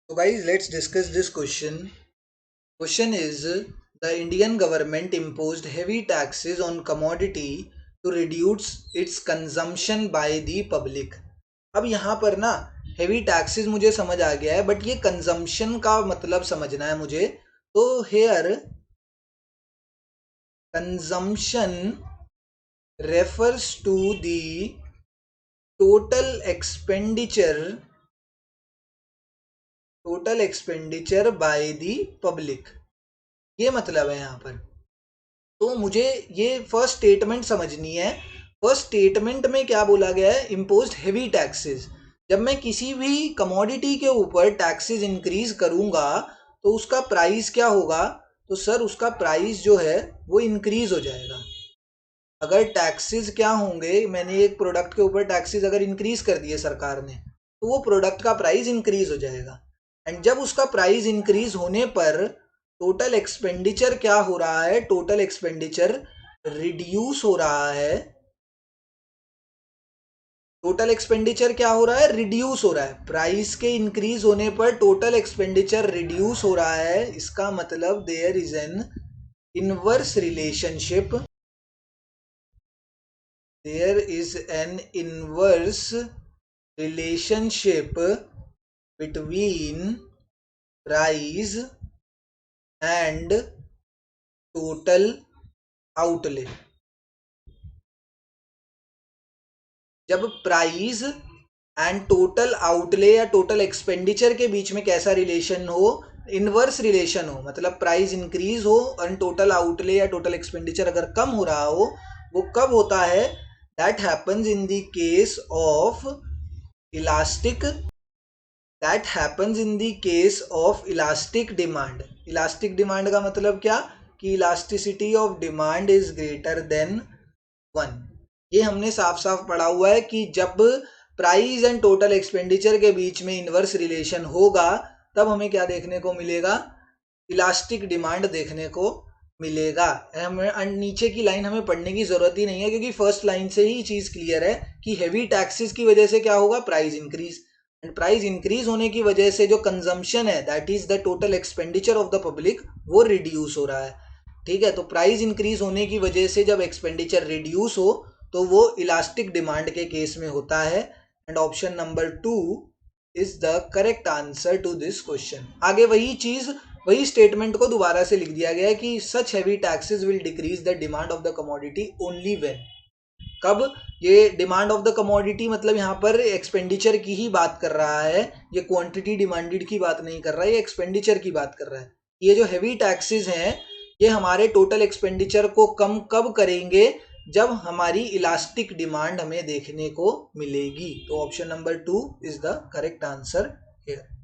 So guys, let's discuss this question. Question is, the Indian government imposed heavy taxes on commodity to reduce its consumption by the public. अब यहाँ पर ना heavy taxes मुझे समझ आ गया है, but ये कंजम्पशन का मतलब समझना है मुझे. तो here consumption refers to the total expenditure by the public. ये मतलब है यहाँ पर. तो मुझे ये फर्स्ट स्टेटमेंट समझनी है. फर्स्ट स्टेटमेंट में क्या बोला गया है? Imposed heavy taxes. जब मैं किसी भी कमोडिटी के ऊपर टैक्सेस इंक्रीज करूंगा तो उसका प्राइस क्या होगा? तो सर उसका प्राइस जो है वो इंक्रीज हो जाएगा. अगर टैक्सेस क्या होंगे, मैंने एक प्रोडक्ट के ऊपर टैक्सेस अगर इंक्रीज कर दिए सरकार ने, तो वो प्रोडक्ट का प्राइस इंक्रीज हो जाएगा. एंड जब उसका प्राइस इंक्रीज होने पर टोटल एक्सपेंडिचर क्या हो रहा है? टोटल एक्सपेंडिचर रिड्यूस हो रहा है. टोटल एक्सपेंडिचर क्या हो रहा है? रिड्यूस हो रहा है. प्राइस के इंक्रीज होने पर टोटल एक्सपेंडिचर रिड्यूस हो रहा है. इसका मतलब there is an inverse relationship. There is an inverse relationship between price and total outlay. जब प्राइस एंड टोटल आउटले या टोटल एक्सपेंडिचर के बीच में कैसा रिलेशन हो? इनवर्स रिलेशन हो. मतलब प्राइस इंक्रीज हो और टोटल आउटले या टोटल एक्सपेंडिचर अगर कम हो रहा हो, वो कब होता है? That happens in the case of elastic. That happens in the case of elastic demand. Elastic demand का मतलब क्या? कि elasticity of demand is greater than 1. ये हमने साफ साफ पढ़ा हुआ है कि जब प्राइस एंड टोटल एक्सपेंडिचर के बीच में इनवर्स रिलेशन होगा तब हमें क्या देखने को मिलेगा? इलास्टिक डिमांड देखने को मिलेगा. हमें नीचे की लाइन हमें पढ़ने की जरूरत ही नहीं है, क्योंकि फर्स्ट लाइन से ही चीज क्लियर है कि हेवी टैक्सेस की वजह से क्या होगा? Price increase. And price increase होने की वजह से जो कंजम्पशन है, that is the total expenditure of the public, वो रिड्यूस हो रहा है. ठीक है, तो प्राइस इंक्रीज होने की वजह से जब एक्सपेंडिचर रिड्यूस हो तो वो इलास्टिक डिमांड के केस में होता है. And option number 2 is the correct answer to this question. आगे वही चीज, वही स्टेटमेंट को दोबारा से लिख दिया गया है कि such heavy taxes will decrease the demand of the commodity only when. कब? ये डिमांड ऑफ द कमोडिटी मतलब यहाँ पर एक्सपेंडिचर की ही बात कर रहा है. ये क्वांटिटी डिमांडेड की बात नहीं कर रहा है, ये एक्सपेंडिचर की बात कर रहा है. ये जो हैवी टैक्सेस हैं ये हमारे टोटल एक्सपेंडिचर को कम कब करेंगे? जब हमारी इलास्टिक डिमांड हमें देखने को मिलेगी. तो option number 2 is the correct answer here.